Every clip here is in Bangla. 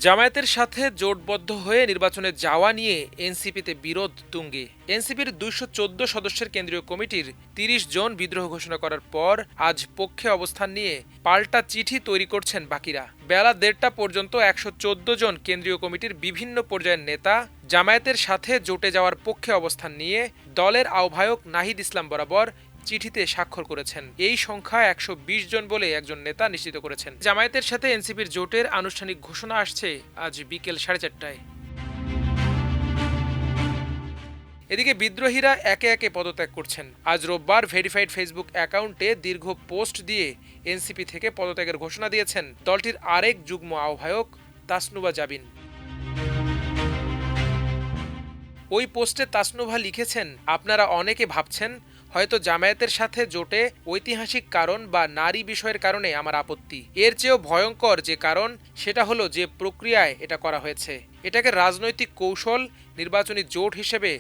জামায়াতের সাথে জোটবদ্ধ হয়ে নির্বাচনে যাওয়া নিয়ে এনসিপিতে বিরোধ তুঙ্গে। এনসিপির ২১৪ সদস্যের কেন্দ্রীয় কমিটির ৩০ জন বিদ্রোহ ঘোষণা করার পর আজ পক্ষে অবস্থান নিয়ে পাল্টা চিঠি তৈরি করছেন বাকিরা। বেলা ১:৩০ পর্যন্ত ১১৪ জন কেন্দ্রীয় কমিটির বিভিন্ন পর্যায়ের নেতা জামায়াতের সাথে জোটে যাওয়ার পক্ষে অবস্থান নিয়ে দলের আহ্বায়ক নাহিদ ইসলাম বরাবর চিঠিতে স্বাক্ষর করেছেন। এই সংখ্যা ১২০ জন বলে একজন নেতা নিশ্চিত করেছেন। জামায়াতের সাথে এনসিপির জোটের আনুষ্ঠানিক ঘোষণা আসছে আজ বিকেল ৪:৩০টায়। এদিকে বিদ্রোহীরা একে একে পদত্যাগ করছেন। আজ রোববার ভেরিফাইড ফেসবুক অ্যাকাউন্টে দীর্ঘ পোস্ট দিয়ে এনসিপি থেকে পদত্যাগের ঘোষণা দিয়েছেন দলটির আরেক যুগ্ম আহ্বায়ক তাসনুভা জাবিন। ওই পোস্টে তাসনুভা লিখেছেন, আপনারা অনেকে ভাবছেন হয়তো জামায়াতের সাথে জোটে ঐতিহাসিক কারণ বা নারী বিষয়ের কারণে আমার আপত্তি। এর চেয়েও ভয়ঙ্কর যে কারণ সেটা হলো যে প্রক্রিয়ায় এটা করা হয়েছে। এটাকে রাজনৈতিক কৌশল, নির্বাচনী জোট হিসেবে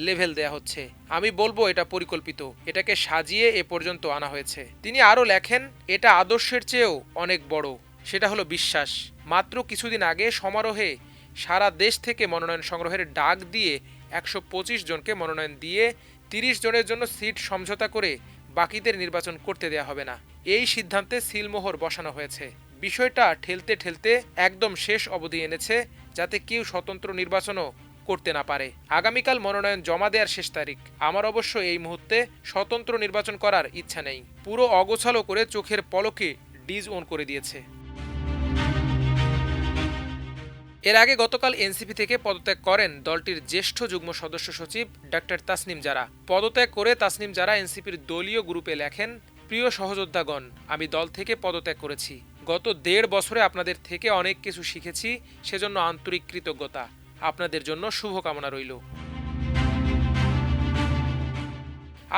লেভেল দেয়া হচ্ছে। আমি বলবো এটা পরিকল্পিত, এটাকে সাজিয়ে এ পর্যন্ত আনা হয়েছে। তিনি আরও লেখেন, এটা আদর্শের চেয়েও অনেক বড়, সেটা হলো বিশ্বাস। মাত্র কিছুদিন আগে সমারোহে সারা দেশ থেকে মনোনয়ন সংগ্রহের ডাক দিয়ে ১২৫ জনকে মনোনয়ন দিয়ে ৩০ জনের জন্য সিট সমঝোতা করে বাকিদের নির্বাচন করতে দেয়া হবে না। এই সিদ্ধান্তে সিলমোহর বসানো হয়েছে। বিষয়টা ঠেলতে ঠেলতে একদম শেষ অবধি এনেছে, যাতে কেউ স্বতন্ত্র নির্বাচনও করতে না পারে। আগামীকাল মনোনয়ন জমা দেওয়ার শেষ তারিখ। আমার অবশ্য এই মুহূর্তে স্বতন্ত্র নির্বাচন করার ইচ্ছা নেই। পুরো অগোছালো করে চোখের পলকে ডিজ অন করে দিয়েছে। এর আগে গতকাল এনসিপি থেকে পদত্যাগ করেন দলটির জ্যেষ্ঠ যুগ্ম সদস্য সচিব ডাক্তার তাসনিম জারা। পদত্যাগ করে তাসনিম জারা এনসিপির দলীয় গ্রুপে লেখেন, প্রিয় সহযোদ্ধাগণ, আমি দল থেকে পদত্যাগ করেছি। গত ১.৫ বছরে আপনাদের থেকে অনেক কিছু শিখেছি, সেজন্য আন্তরিক কৃতজ্ঞতা। আপনাদের জন্য শুভকামনা রইল।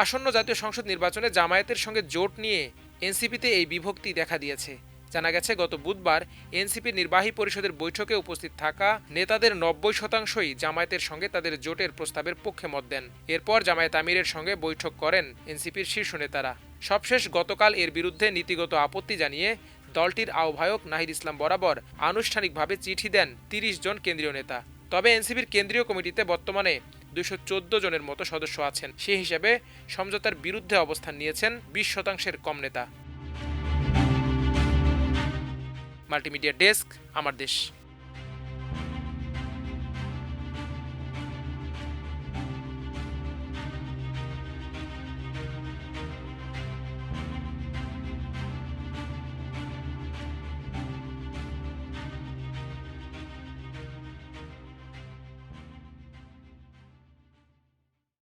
আসন্ন জাতীয় সংসদ নির্বাচনে জামায়াতের সঙ্গে জোট নিয়ে এনসিপিতে এই বিভক্তি দেখা দিয়েছে। জানা গেছে, গত বুধবার এনসিপির নির্বাহী পরিষদের বৈঠকে উপস্থিত থাকা নেতাদের ৯০%ই জামায়াতের সঙ্গে তাদের জোটের প্রস্তাবের পক্ষে মত দেন। এরপর জামায়াত আমিরের সঙ্গে বৈঠক করেন এনসিপির শীর্ষ নেতারা। সবশেষ গতকাল এর বিরুদ্ধে নীতিগত আপত্তি জানিয়ে দলটির আহ্বায়ক নাহিদ ইসলাম বরাবর আনুষ্ঠানিকভাবে চিঠি দেন ৩০ জন কেন্দ্রীয় নেতা। তবে এনসিপির কেন্দ্রীয় কমিটিতে বর্তমানে ২১৪ জনের মতো সদস্য আছেন। সেই হিসেবে সমঝোতার বিরুদ্ধে অবস্থান নিয়েছেন ২০%-এর কম নেতা। মাল্টিমিডিয়া ডেস্ক, আমার দেশ।